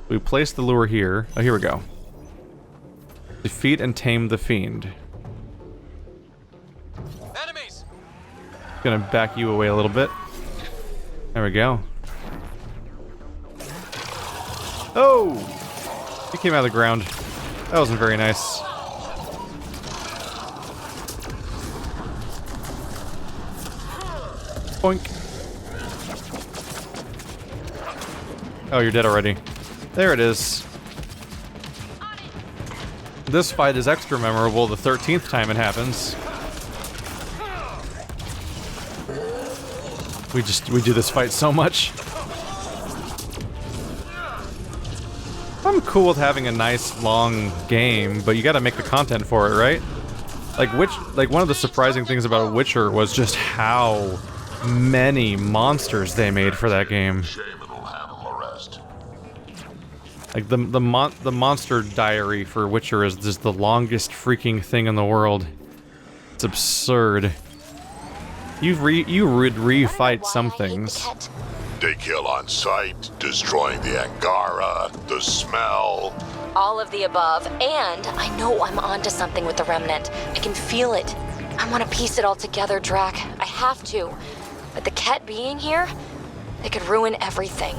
We place the lure here. Oh, here we go. Defeat and tame the fiend. Enemies! Gonna back you away a little bit. There we go. Oh! He came out of the ground. That wasn't very nice. Boink. Oh, you're dead already. There it is. This fight is extra memorable the 13th time it happens. We do this fight so much. I'm cool with having a nice long game, but you gotta make the content for it, right? Like one of the surprising things about Witcher was just how many monsters they made for that game. Like the monster diary for Witcher is just the longest freaking thing in the world. It's absurd. You would refight some things. They kill on sight, destroying the Angara, the smell. All of the above, and I know I'm onto something with the Remnant. I can feel it. I want to piece it all together, Drac. I have to. But the Ket being here, they could ruin everything.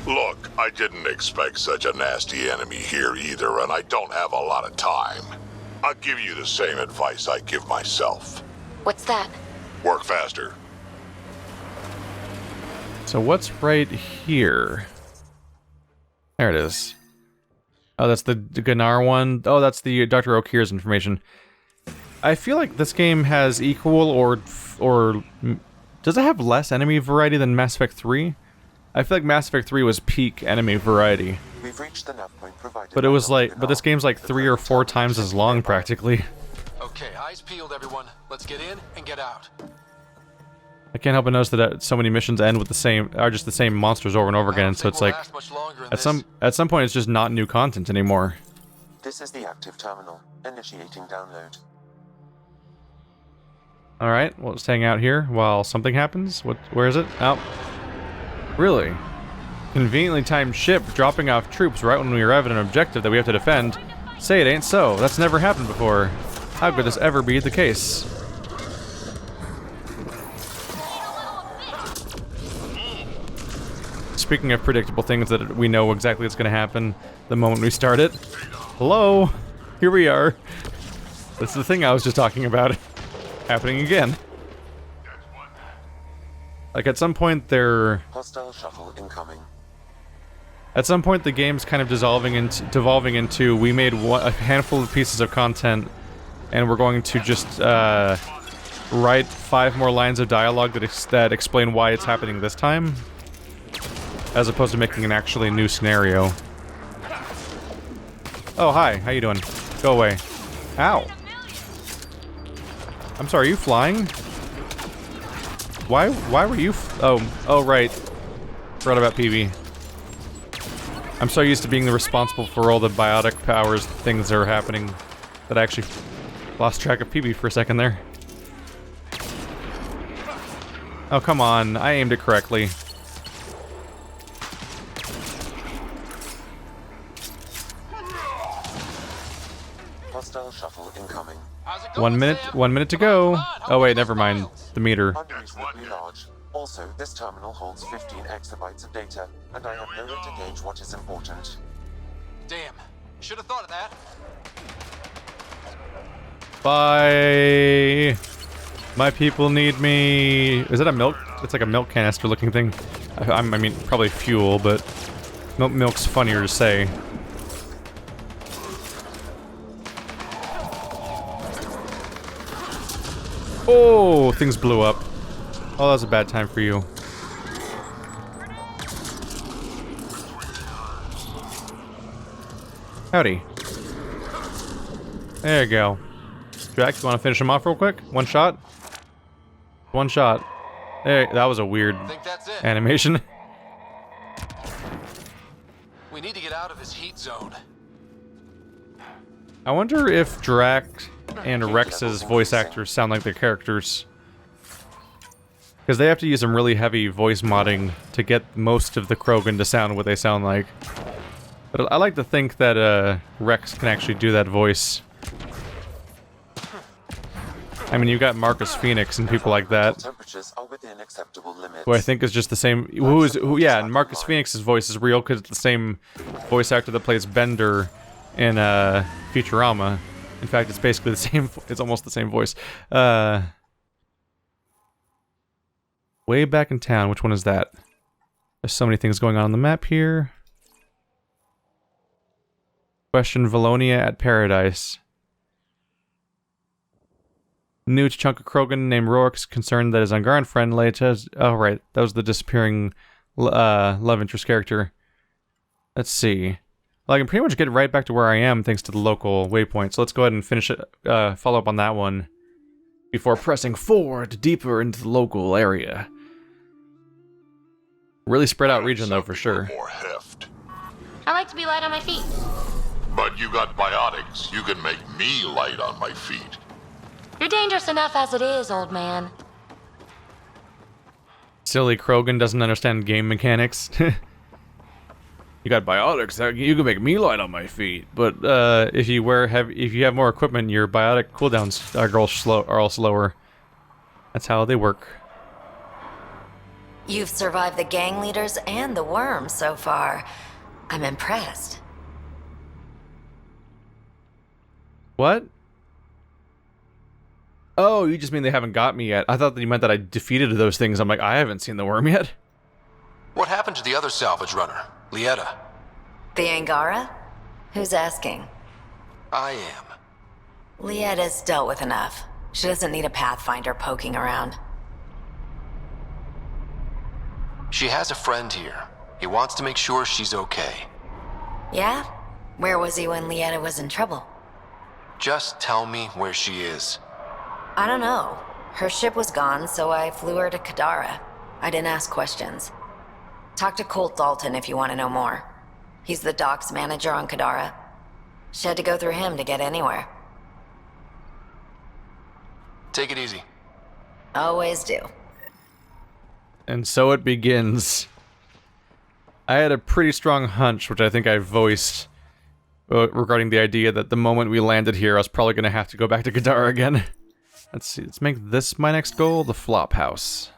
Look, I didn't expect such a nasty enemy here either, and I don't have a lot of time. I'll give you the same advice I give myself. What's that? Work faster. So what's right here? There it is. Oh, that's the Gunnar one. Oh, that's the Dr. O'Keir's information. I feel like this game has equal or does it have less enemy variety than Mass Effect 3? I feel like Mass Effect 3 was peak enemy variety. We've reached the nav point provided. But it was like, but this game's like 3 or 4 times as long practically. Okay, eyes peeled, everyone. Let's get in and get out. I can't help but notice that so many missions end with just the same monsters over and over again. So it's like, at some point, it's just not new content anymore. This is the active terminal. Initiating download. All right, well, let's hang out here while something happens. Where is it? Oh, really? Conveniently timed ship dropping off troops right when we arrive at an objective that we have to defend. Say it ain't so. That's never happened before. How could this ever be the case? Speaking of predictable things that we know exactly what's going to happen the moment we start it. Hello? Here we are. That's the thing I was just talking about. Happening again. Like at some point Hostile shuttle incoming. At some point the game's kind of devolving into we made a handful of pieces of content and we're going to just write 5 more lines of dialogue that explain why it's happening this time, as opposed to making an actually new scenario. Oh, hi. How you doing? Go away. Ow. I'm sorry, are you flying? Why were you oh, right. Forgot about PB. I'm so used to being the responsible for all the biotic powers things that are happening that I actually lost track of PB for a second there. Oh, come on. I aimed it correctly. Hostile shuttle incoming. 1 minute, 1 minute to go. Oh wait, never mind. The meter. Unreasonably large. Also, this terminal holds 15 exabytes of data, and I have no way to gauge what is important. Damn. Should have thought of that. Bye. My people need me. Is that a milk? It's like a milk canister looking thing. I mean, probably fuel, but milk's funnier to say. Oh, things blew up. Oh, that was a bad time for you. Howdy. There you go. Drax, you want to finish him off real quick? One shot? One shot. There, that was a weird Think that's it. animation. We need to get out of this heat zone. I wonder if Drax and Rex's voice actors sound like their characters. Because they have to use some really heavy voice modding to get most of the Krogan to sound what they sound like. But I like to think that Rex can actually do that voice. I mean, you've got Marcus Phoenix and people like that, Temperatures are within acceptable limits. who I think is just the same. Yeah, and Marcus Phoenix's voice is real because it's the same voice actor that plays Bender in Futurama. In fact, it's basically the same. It's almost the same voice. Way back in town. Which one is that? There's so many things going on the map here. Question Valonia at Paradise. New to chunk of Krogan named Rorik's concerned that his Angaran friend Leita's... Oh, right. That was the disappearing love interest character. Let's see. Well, I can pretty much get right back to where I am thanks to the local waypoint. So let's go ahead and finish it, follow up on that one before pressing forward deeper into the local area. Really spread out region, though, for sure. More heft. I like to be light on my feet. But you got biotics. You can make me light on my feet. You're dangerous enough as it is, old man. Silly Krogan doesn't understand game mechanics. You got biotics, you can make me light on my feet. But if you have more equipment, your biotic cooldowns are all slower. That's how they work. You've survived the gang leaders and the worms so far. I'm impressed. What? Oh, you just mean they haven't got me yet. I thought that you meant that I defeated those things. I'm like, I haven't seen the worm yet. What happened to the other salvage runner, Lieta? The Angara? Who's asking? I am. Lietta's dealt with enough. She doesn't need a Pathfinder poking around. She has a friend here. He wants to make sure she's okay. Yeah? Where was he when Lieta was in trouble? Just tell me where she is. I don't know. Her ship was gone, so I flew her to Kadara. I didn't ask questions. Talk to Colt Dalton if you want to know more. He's the docks manager on Kadara. She had to go through him to get anywhere. Take it easy. Always do. And so it begins. I had a pretty strong hunch, which I think I voiced, regarding the idea that the moment we landed here, I was probably going to have to go back to Kadara again. Let's see, let's make this my next goal, the Flophouse.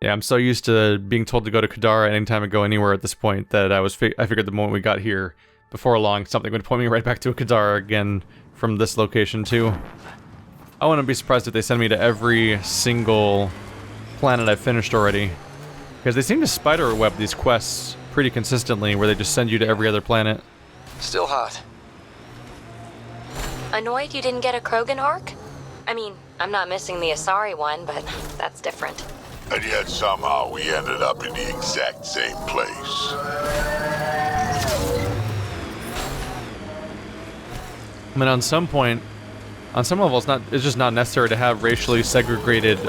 Yeah, I'm so used to being told to go to Kadara anytime I go anywhere at this point that I figured the moment we got here, before long, something would point me right back to a Kadara again from this location too. I wouldn't be surprised if they send me to every single planet I've finished already. Because they seem to spiderweb these quests pretty consistently, where they just send you to every other planet. Still hot. Annoyed you didn't get a Krogan arc? I mean, I'm not missing the Asari one, but that's different. And yet somehow we ended up in the exact same place. I mean, on some point, on some level, it's just not necessary to have racially segregated,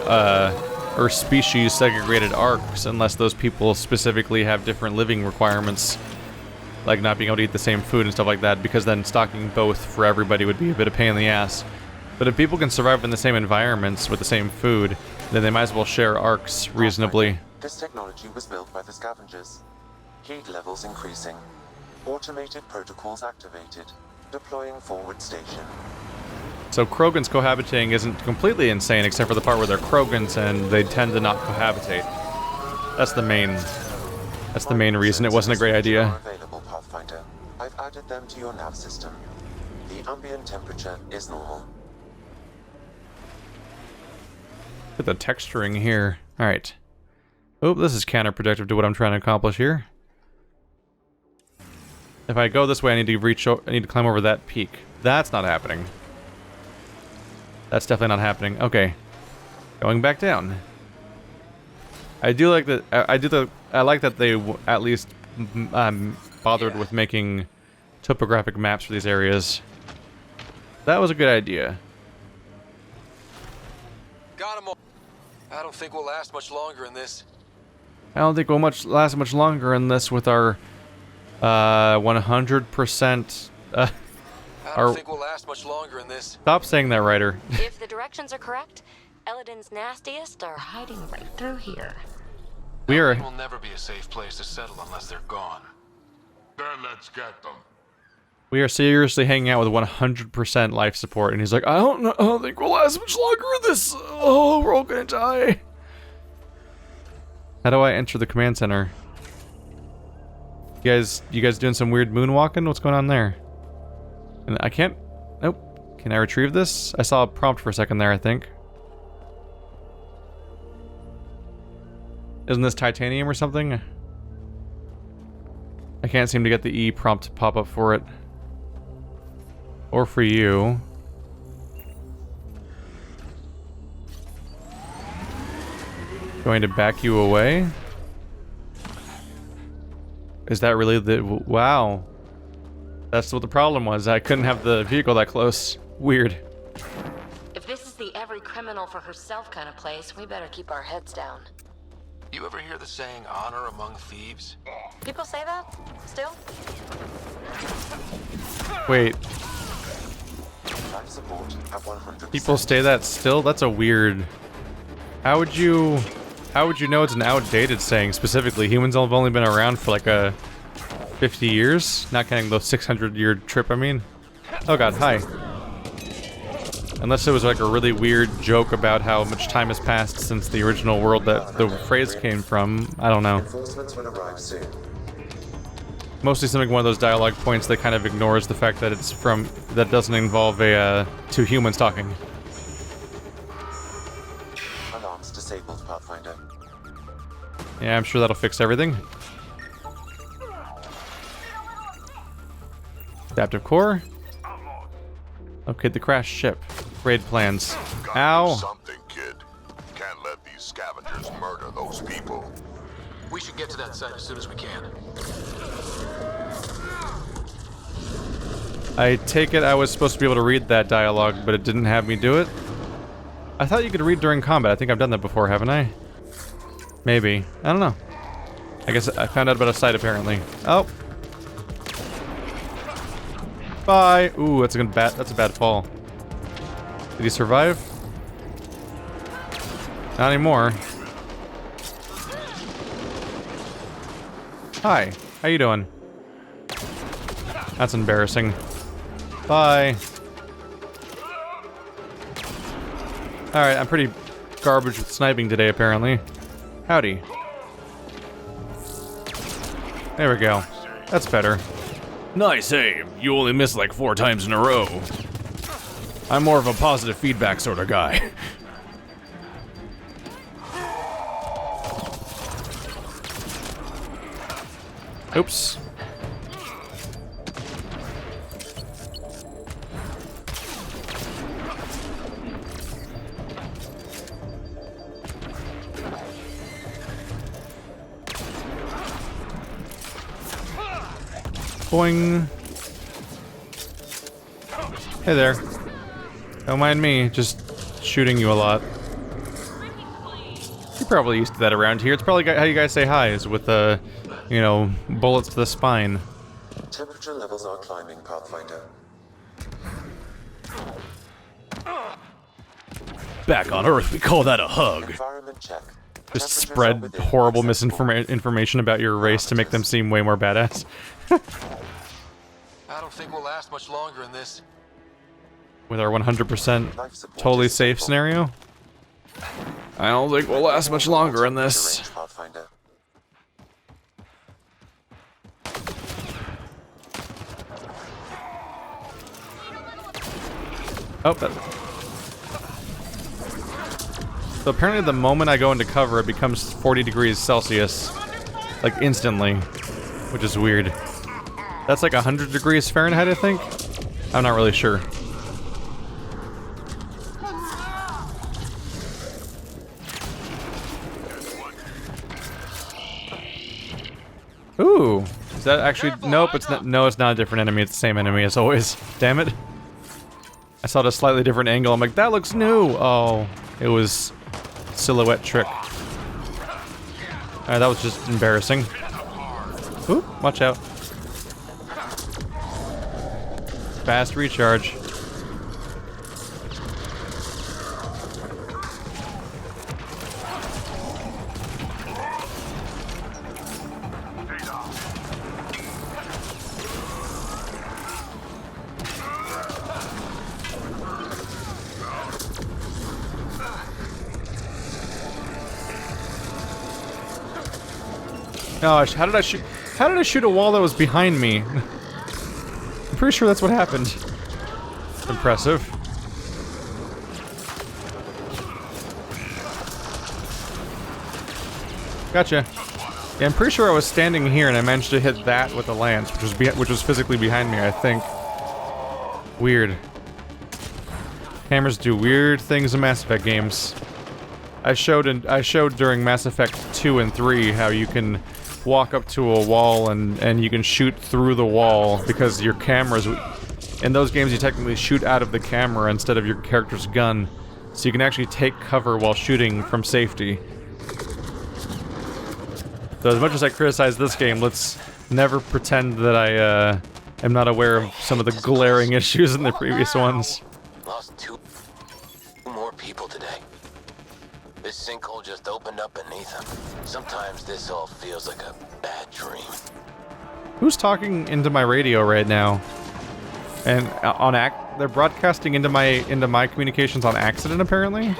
or species segregated arcs, unless those people specifically have different living requirements. Like not being able to eat the same food and stuff like that, because then stocking both for everybody would be a bit of a pain in the ass. But if people can survive in the same environments with the same food, then they might as well share arcs reasonably. This technology was built by the scavengers. Heat levels increasing. Automated protocols activated. Deploying forward station. So Krogans cohabitating isn't completely insane, except for the part where they're Krogans and they tend to not cohabitate. That's the main reason it wasn't a great idea. Available, Pathfinder. I've added them to your nav system. The ambient temperature is normal. Look at the texturing here. Alright. Oh, this is counterproductive to what I'm trying to accomplish here. If I go this way, I need to climb over that peak. That's not happening. That's definitely not happening. Okay. Going back down. I do like that. I like that they at least bothered with making topographic maps for these areas. That was a good idea. Got him all. I don't think we'll last much longer in this. I don't think we'll last much longer in this with our 100%. I don't think we'll last much longer in this. Stop saying that, writer. If the directions are correct, Eladin's nastiest are hiding right through here. We are. It will never be a safe place to settle unless they're gone. Then let's get them. We are seriously hanging out with 100% life support, and he's like, I don't know, I don't think we'll last much longer in this. Oh, we're all gonna die. How do I enter the command center? You guys doing some weird moonwalking? What's going on there? And I can't. Nope. Can I retrieve this? I saw a prompt for a second there, I think. Isn't this titanium or something? I can't seem to get the E prompt to pop up for it. Or for you. Going to back you away? Is that really the... Wow. That's what the problem was. I couldn't have the vehicle that close. Weird. If this is the every criminal for herself kind of place, we better keep our heads down. You ever hear the saying, honor among thieves? People say that? Still? Wait. Life support at 100%. People say that still? That's a weird... How would you know it's an outdated saying specifically? Humans have only been around for like 50 years? Not counting the 600-year trip, I mean. Oh god, hi. Unless it was like a really weird joke about how much time has passed since the original world that the phrase came from. I don't know. Reinforcements will arrive soon. Mostly something one of those dialogue points that kind of ignores the fact that it's from... that doesn't involve two humans talking. Alarms disabled, Pathfinder. Yeah, I'm sure that'll fix everything. Adaptive core. Okay, the crashed ship. Raid plans. Gotta do Ow! something, kid. Can't let these scavengers murder those people. We should get to that site as soon as we can. I take it I was supposed to be able to read that dialogue, but it didn't have me do it? I thought you could read during combat. I think I've done that before, haven't I? Maybe. I don't know. I guess I found out about a site, apparently. Oh! Bye! Ooh, that's a bad fall. Did he survive? Not anymore. Hi, how you doing? That's embarrassing. Bye. Alright, I'm pretty garbage with sniping today, apparently. Howdy. There we go. That's better. Nice aim. You only missed like 4 times in a row. I'm more of a positive feedback sort of guy. Oops. Boing. Hey there. Don't mind me, just shooting you a lot. You're probably used to that around here. It's probably how you guys say hi, is with you know, bullets to the spine. Temperature levels are climbing, Pathfinder. Back on Earth, we call that a hug. Environment check. Just Temperatures are spread within horrible acceptable information about your race to make them seem way more badass. I don't think we'll last much longer in this. With our 100% life support totally is safe stable. scenario. I don't think we'll last much longer in this. Range, Pathfinder. Oh, so apparently the moment I go into cover, it becomes 40 degrees Celsius. Like, instantly. Which is weird. That's like 100 degrees Fahrenheit, I think? I'm not really sure. Ooh. Is that actually... Nope, it's not... No, it's not a different enemy. It's the same enemy as always. Damn it. I saw it at a slightly different angle. I'm like, that looks new! Oh, it was... silhouette trick. Alright, that was just embarrassing. Ooh, watch out. Fast recharge. Gosh, how did I shoot? How did I shoot a wall that was behind me? I'm pretty sure that's what happened. Impressive. Gotcha. Yeah, I'm pretty sure I was standing here and I managed to hit that with the lance, which was physically behind me, I think. Weird. Cameras do weird things in Mass Effect games. I showed during Mass Effect 2 and 3 how you can walk up to a wall and you can shoot through the wall because your cameras... In those games you technically shoot out of the camera instead of your character's gun. So you can actually take cover while shooting from safety. So as much as I criticize this game, let's never pretend that I am not aware of some of the glaring issues in the previous ones. Lost two more people today. This sinkhole just opened up beneath them. Sometimes this all feels like a bad dream. Who's talking into my radio right now? And they're broadcasting into my communications on accident, apparently.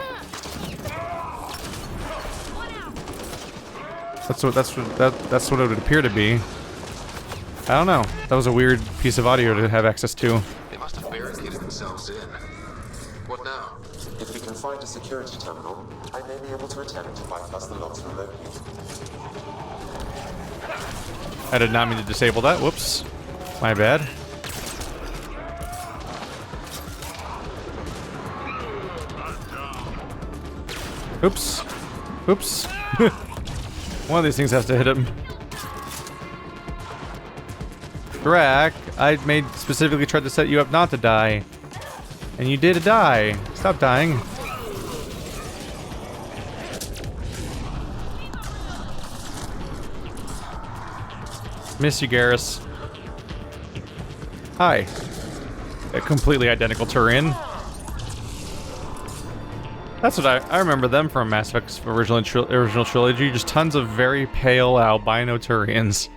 That's what it would appear to be. I don't know. That was a weird piece of audio to have access to. They must have barricaded themselves in. What now? If we can find a security terminal, I may be able to attempt to bypass the locks remotely. I did not mean to disable that. Whoops. My bad. Oops. Oops. One of these things has to hit him. Drac, I specifically tried to set you up not to die. And you did die. Stop dying. Miss you, Garrus. Hi. A completely identical Turian. That's what I remember them from Mass Effect's original trilogy. Just tons of very pale albino Turians.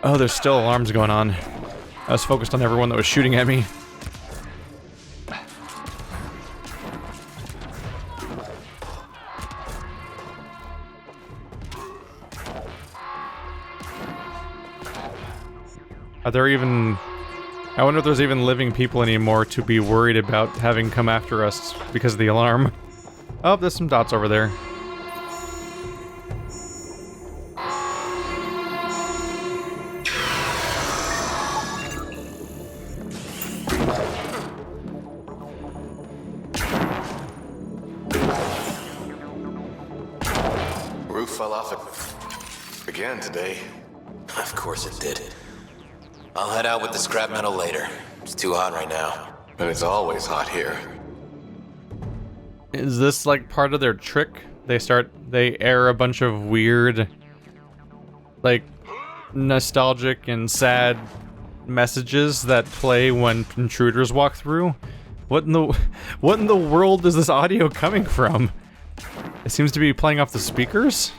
Oh, there's still alarms going on. I was focused on everyone that was shooting at me. Are there even... I wonder if there's even living people anymore to be worried about having come after us because of the alarm. Oh, there's some dots over there. Roof fell off again today. Of course it did. I'll head out with the scrap metal later. It's too hot right now. And it's always hot here. Is this like part of their trick? They air a bunch of weird, like, nostalgic and sad messages that play when intruders walk through? What in the world is this audio coming from? It seems to be playing off the speakers?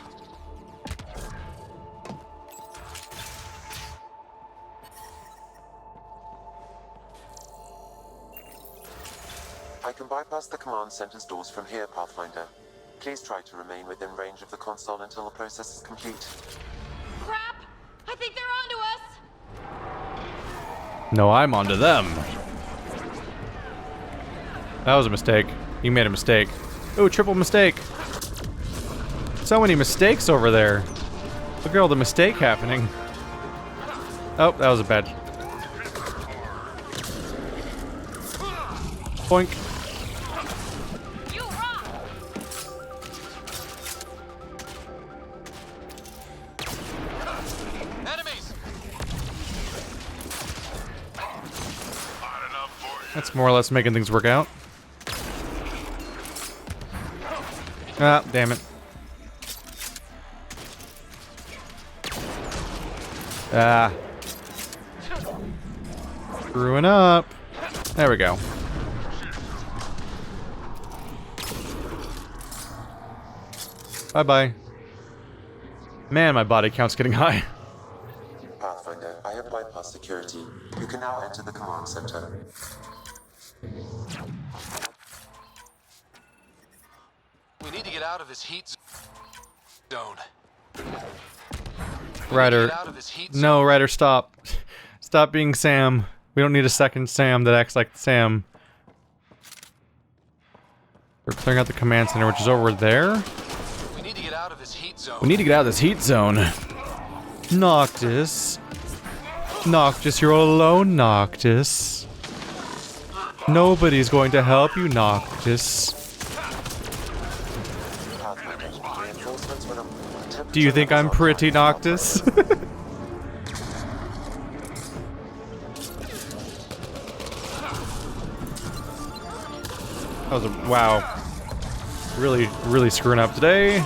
I can bypass the command center's doors from here, Pathfinder. Please try to remain within range of the console until the process is complete. Crap! I think they're onto us! No, I'm onto them. That was a mistake. You made a mistake. Ooh, triple mistake. So many mistakes over there. Look at all the mistake happening. Oh, that was a bad. Boink. You rock! Enemies! That's more or less making things work out. Ah, damn it. Ah. Screwing up. There we go. Bye-bye. Man, my body count's getting high. Pathfinder, I have bypassed security. You can now enter the command center. We need to get out of this heat zone. Ryder. No, Ryder, stop. Stop being Sam. We don't need a second Sam that acts like Sam. We're clearing out the command center, which is over there. We need to get out of this heat zone. We need to get out of this heat zone. Noctis. Noctis, you're alone, Noctis. Nobody's going to help you, Noctis. Do you think I'm pretty, Noctis? That was a... wow. Really screwing up today.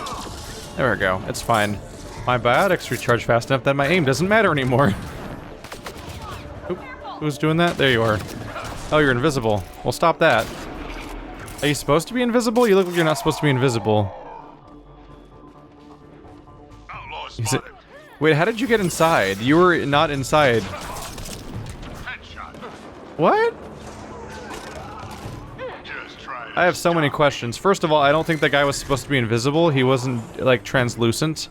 There we go. It's fine. My biotics recharge fast enough that my aim doesn't matter anymore. Oop. Who's doing that? There you are. Oh, you're invisible. Well, stop that. Are you supposed to be invisible? You look like you're not supposed to be invisible. Is it... Wait, how did you get inside? You were not inside. What? I have so many questions. First of all, I don't think that guy was supposed to be invisible. He wasn't, like, translucent.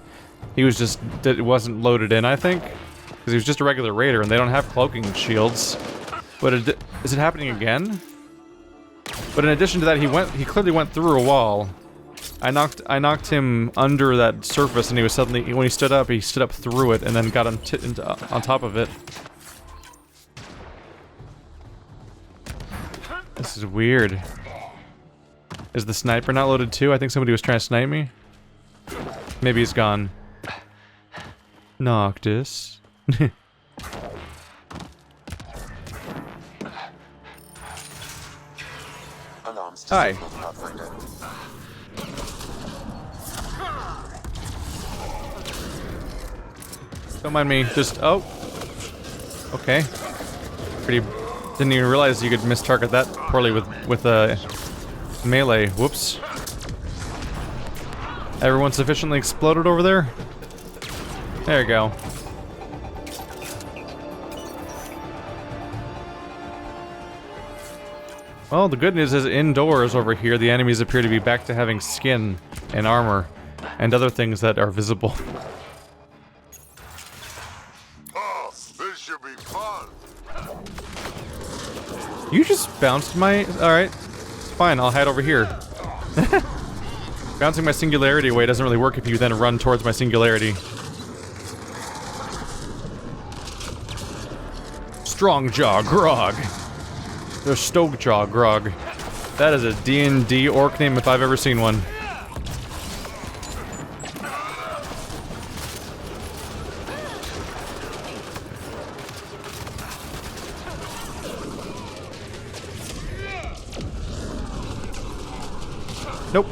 He was just... it wasn't loaded in, I think. Because he was just a regular raider, and they don't have cloaking shields. But is it happening again? But in addition to that, he clearly went through a wall. I knocked him under that surface, and he was suddenly... when he stood up through it, and then got on top of it. This is weird. Is the sniper not loaded too? I think somebody was trying to snipe me. Maybe he's gone. Noctis. Hi. Don't mind me. Just... oh. Okay. Pretty... didn't even realize you could miss-target that poorly with melee. Whoops. Everyone sufficiently exploded over there? There you go. Well, the good news is indoors over here, the enemies appear to be back to having skin and armor and other things that are visible. Oh, this should be fun. You just bounced my... alright. Fine, I'll hide over here. Bouncing my singularity away doesn't really work if you then run towards my singularity. Strongjaw Grog. Or Stokejaw Grog. That is a D&D orc name if I've ever seen one. Nope.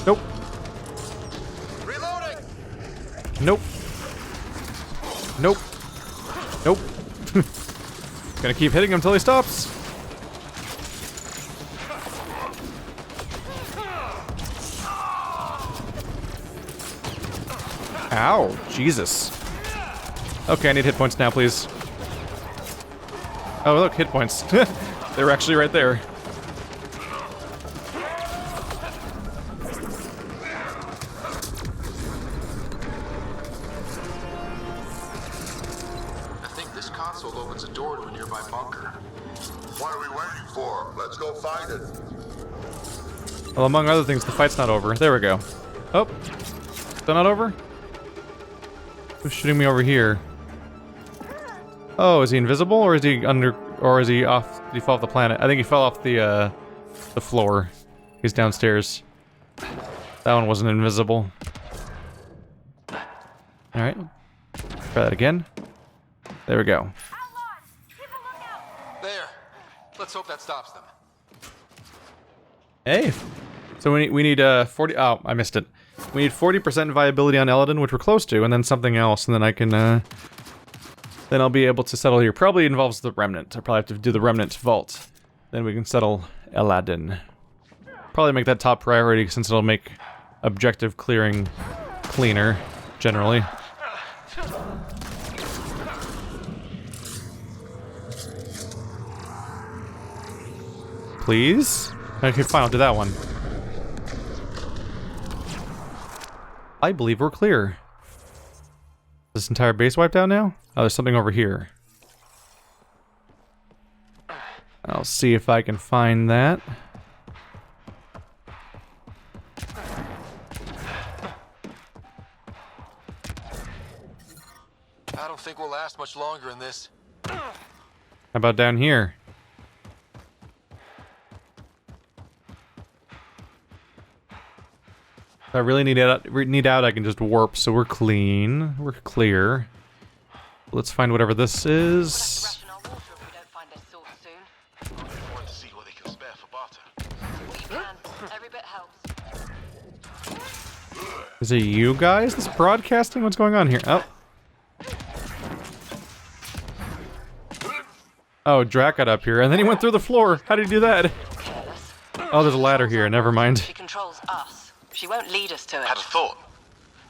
Nope. Reloading. Nope. Nope. Nope. Gonna keep hitting him until he stops. Ow, Jesus. Okay, I need hit points now, please. Oh, look, hit points. They were actually right there. I think this console opens a door to a nearby bunker. What are we waiting for? Let's go find it. Well, among other things, the fight's not over. There we go. Oh. Still not over? Who's shooting me over here? Oh, is he invisible, or is he under, or is he off? Did he fall off the planet? I think he fell off the floor. He's downstairs. That one wasn't invisible. Alright. Try that again. There we go. There. Let's hope that stops them. Hey. So we need 40... oh, I missed it. We need 40% viability on Eladin, which we're close to, and then something else, and then I can, then I'll be able to settle here. Probably involves the Remnant. I probably have to do the Remnant Vault. Then we can settle Eladin. Probably make that top priority, since it'll make objective clearing cleaner, generally. Please? Okay, fine, I'll do that one. I believe we're clear. Is this entire base wiped out now? Oh, there's something over here. I'll see if I can find that. I don't think we'll last much longer in this. How about down here? If I really need out, I can just warp, so we're clean. We're clear. Let's find whatever this is. Want to see what they can spare for barter. Every bit helps. Is it you guys that's broadcasting? What's going on here? Oh. Oh, Drac got up here, and then he went through the floor. How did he do that? Oh, there's a ladder here. Never mind. She controls us. She won't lead us to it. Had a thought.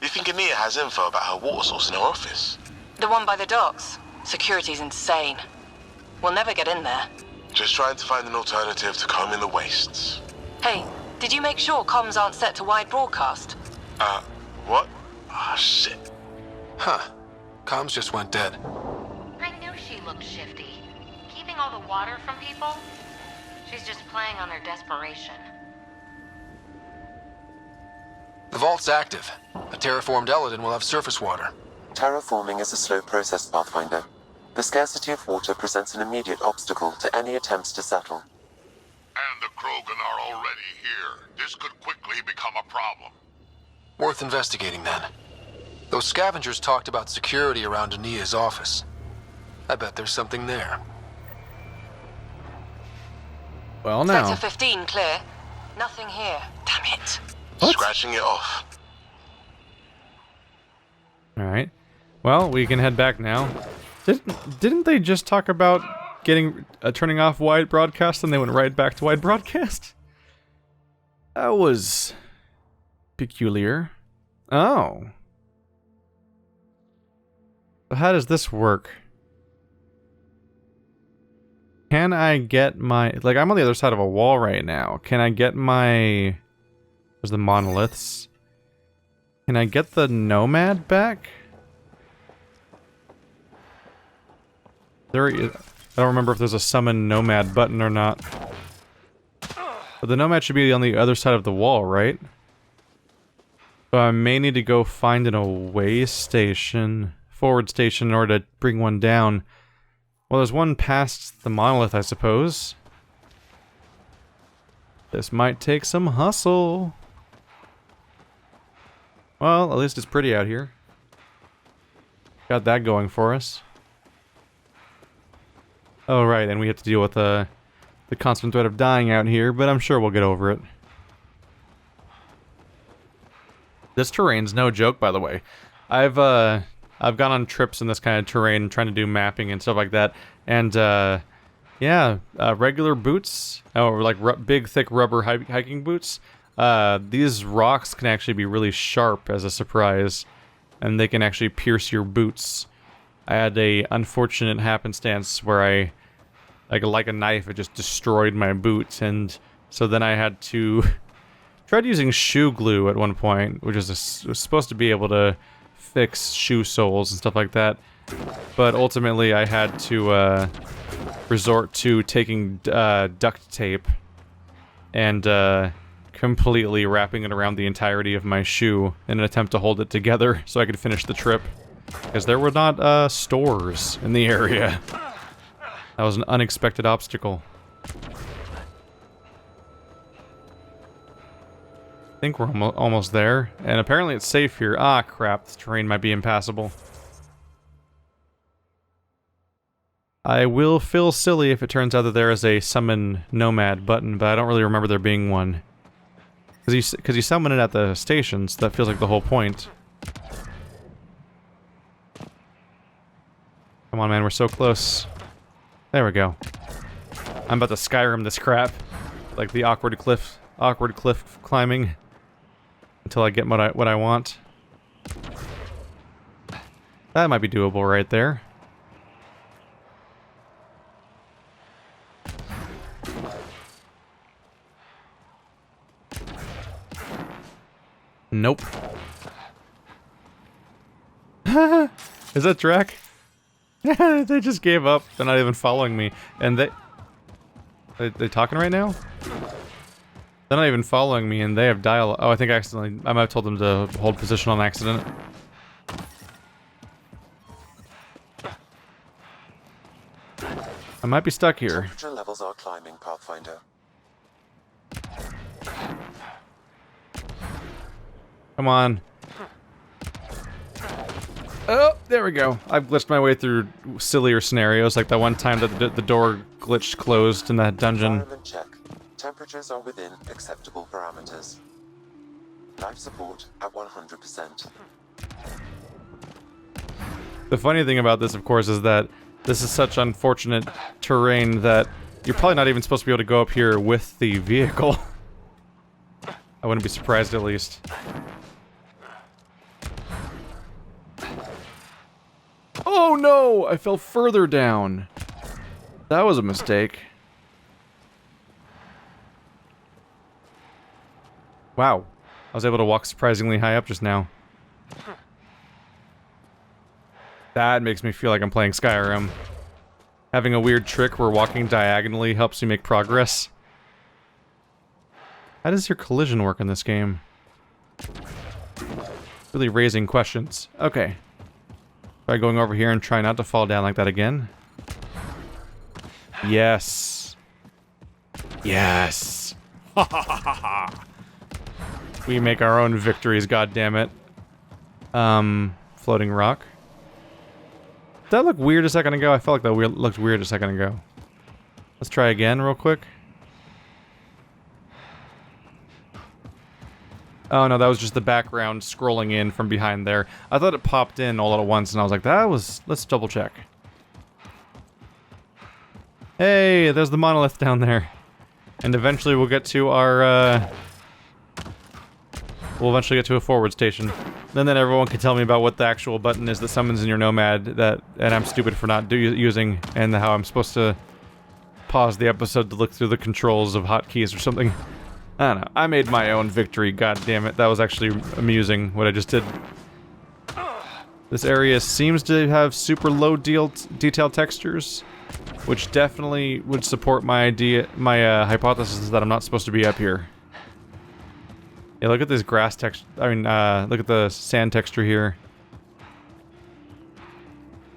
You think Ania has info about her water source in her office? The one by the docks. Security's insane. We'll never get in there. Just trying to find an alternative to combing the wastes. Hey, did you make sure comms aren't set to wide broadcast? What? Ah, shit. Huh. Comms just went dead. I knew she looked shifty. Keeping all the water from people? She's just playing on their desperation. The vault's active. A terraformed Eladin will have surface water. Terraforming is a slow process, Pathfinder. The scarcity of water presents an immediate obstacle to any attempts to settle. And the Krogan are already here. This could quickly become a problem. Worth investigating then. Those scavengers talked about security around Ania's office. I bet there's something there. Well, now. Sector 15 clear. Nothing here. Damn it. What? Scratching it off. Alright. Well, we can head back now. Didn't they just talk about getting turning off wide broadcast and they went right back to wide broadcast? That was peculiar. Oh. So how does this work? Can I get my... Like, I'm on the other side of a wall right now. Can I get my... There's the monoliths. Can I get the nomad back? I don't remember if there's a summon nomad button or not. But the nomad should be on the other side of the wall, right? So I may need to go find an away station, forward station, in order to bring one down. Well, there's one past the monolith, I suppose. This might take some hustle. Well, at least it's pretty out here. Got that going for us. Oh, right, and we have to deal with the constant threat of dying out here, but I'm sure we'll get over it. This terrain's no joke, by the way. I've gone on trips in this kind of terrain, trying to do mapping and stuff like that, and yeah, regular boots, or like big, thick rubber hiking boots. These rocks can actually be really sharp as a surprise, and they can actually pierce your boots. I had a unfortunate happenstance where I, like a knife, it just destroyed my boots, and so then I had to tried using shoe glue at one point, which was supposed to be able to fix shoe soles and stuff like that, but ultimately I had to resort to taking duct tape and completely wrapping it around the entirety of my shoe in an attempt to hold it together so I could finish the trip. Because there were not stores in the area. That was an unexpected obstacle. I think we're almost there. And apparently it's safe here. Ah, crap. The terrain might be impassable. I will feel silly if it turns out that there is a summon nomad button, but I don't really remember there being one. Because you summon it at the stations, that feels like the whole point. Come on, man, we're so close. There we go. I'm about to Skyrim this crap. Like the awkward cliff climbing. Until I get what I want. That might be doable right there. Nope. Is that Drac? They just gave up. They're not even following me. And they talking right now? They're not even following me, and they have dialogue. Oh, I think I might have told them to hold position on accident. I might be stuck here. Temperature levels are climbing, Pathfinder. Come on. Oh, there we go. I've glitched my way through sillier scenarios, like that one time that the door glitched closed in that dungeon. Environment check. Temperatures are within acceptable parameters. Life support at 100%. The funny thing about this, of course, is that this is such unfortunate terrain that you're probably not even supposed to be able to go up here with the vehicle. I wouldn't be surprised, at least. Oh no! I fell further down. That was a mistake. Wow. I was able to walk surprisingly high up just now. That makes me feel like I'm playing Skyrim. Having a weird trick where walking diagonally helps you make progress. How does your collision work in this game? Really raising questions. Okay. Try going over here and try not to fall down like that again. Yes. Yes. Ha ha ha ha ha. We make our own victories, goddammit. Floating rock. Did that look weird a second ago? I felt like that looked weird a second ago. Let's try again real quick. Oh no, that was just the background scrolling in from behind there. I thought it popped in all at once and I was like, that was... Let's double check. Hey, there's the monolith down there. And eventually we'll get to our, we'll eventually get to a forward station. Then everyone can tell me about what the actual button is that summons in your Nomad and I'm stupid for not using, and how I'm supposed to pause the episode to look through the controls of hotkeys or something. I don't know. I made my own victory, god damn it. That was actually amusing, what I just did. This area seems to have super low detail textures, which definitely would support my hypothesis that I'm not supposed to be up here. Yeah, look at this grass texture. I mean, look at the sand texture here.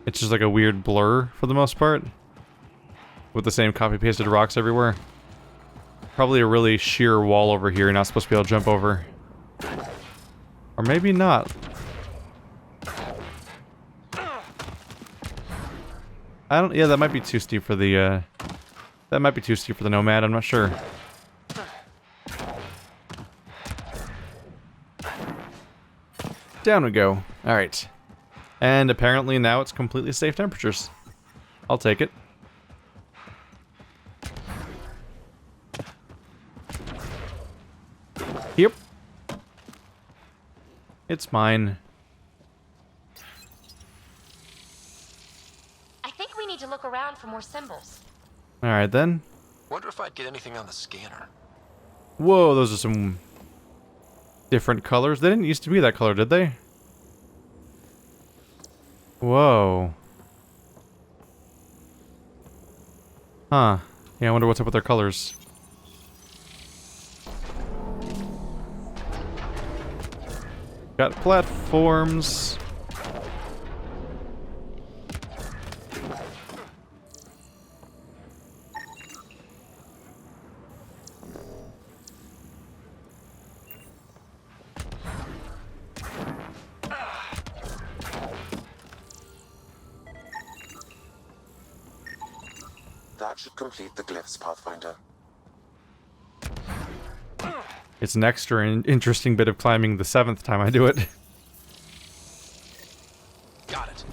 It's just like a weird blur for the most part, with the same copy-pasted rocks everywhere. Probably a really sheer wall over here you're not supposed to be able to jump over. Or maybe not. Yeah, that might be too steep for the, that might be too steep for the Nomad, I'm not sure. Down we go. Alright. And apparently now it's completely safe temperatures. I'll take it. Yep. It's mine. I think we need to look around for more symbols. Alright then. Wonder if I'd get anything on the scanner. Whoa, those are some different colors. They didn't used to be that color, did they? Whoa. Huh. Yeah, I wonder what's up with their colors. Got platforms. That should complete the glyphs, Pathfinder. It's an extra interesting bit of climbing the 7th time I do it. Got it.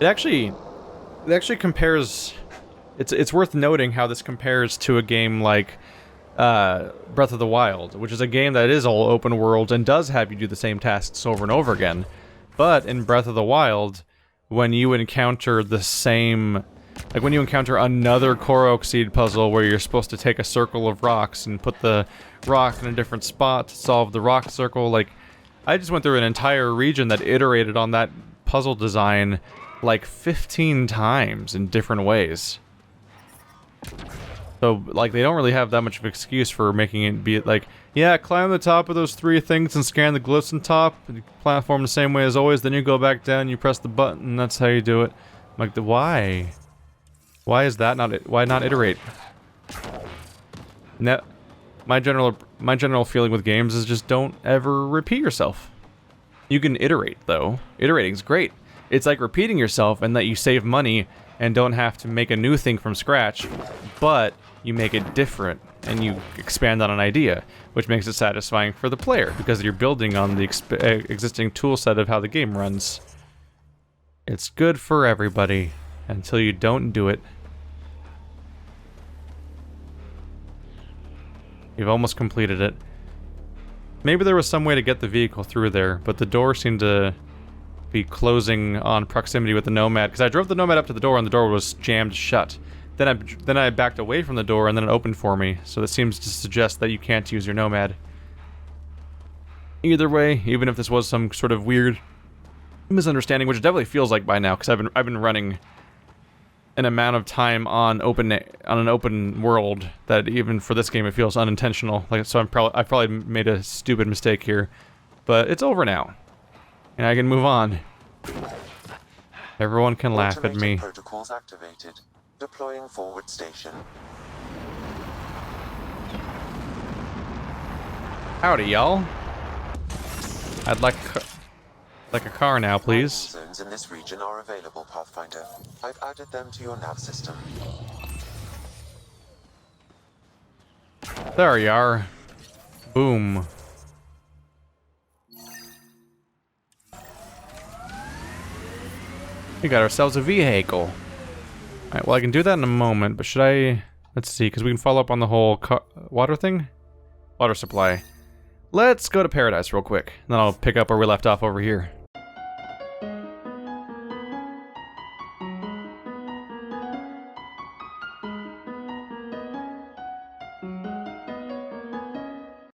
It actually compares. It's worth noting how this compares to a game like Breath of the Wild, which is a game that is all open world and does have you do the same tasks over and over again. But in Breath of the Wild, when you encounter the same Like when you encounter another Korok Seed puzzle where you're supposed to take a circle of rocks and put the rock in a different spot to solve the rock circle, like, I just went through an entire region that iterated on that puzzle design like 15 times in different ways. So, like, they don't really have that much of an excuse for making it be like, yeah, climb the top of those 3 things and scan the glyphs on top, you platform the same way as always, then you go back down, you press the button, and that's how you do it. I'm like, why? Why is that not it? Why not iterate? My general feeling with games is just don't ever repeat yourself. You can iterate, though. Iterating's great. It's like repeating yourself and that you save money and don't have to make a new thing from scratch, but you make it different and you expand on an idea, which makes it satisfying for the player because you're building on the existing tool set of how the game runs. It's good for everybody until you don't do it. You've almost completed it. Maybe there was some way to get the vehicle through there, but the door seemed to be closing on proximity with the Nomad, because I drove the Nomad up to the door and the door was jammed shut. Then I backed away from the door and then it opened for me, so that seems to suggest that you can't use your Nomad. Either way, even if this was some sort of weird misunderstanding, which it definitely feels like by now, because I've been running an amount of time on an open world that even for this game it feels unintentional. Like, so I probably made a stupid mistake here, but it's over now, and I can move on. Everyone can laugh at me. Protocols activated. Deploying forward station. Howdy, y'all. I'd like a car now, please. Zones in this region are available, Pathfinder. I've added them to your nav system. There you are. Boom. We got ourselves a vehicle. Alright, well, I can do that in a moment, but should I... Let's see, because we can follow up on the whole water thing? Water supply. Let's go to Paradise real quick, and then I'll pick up where we left off over here.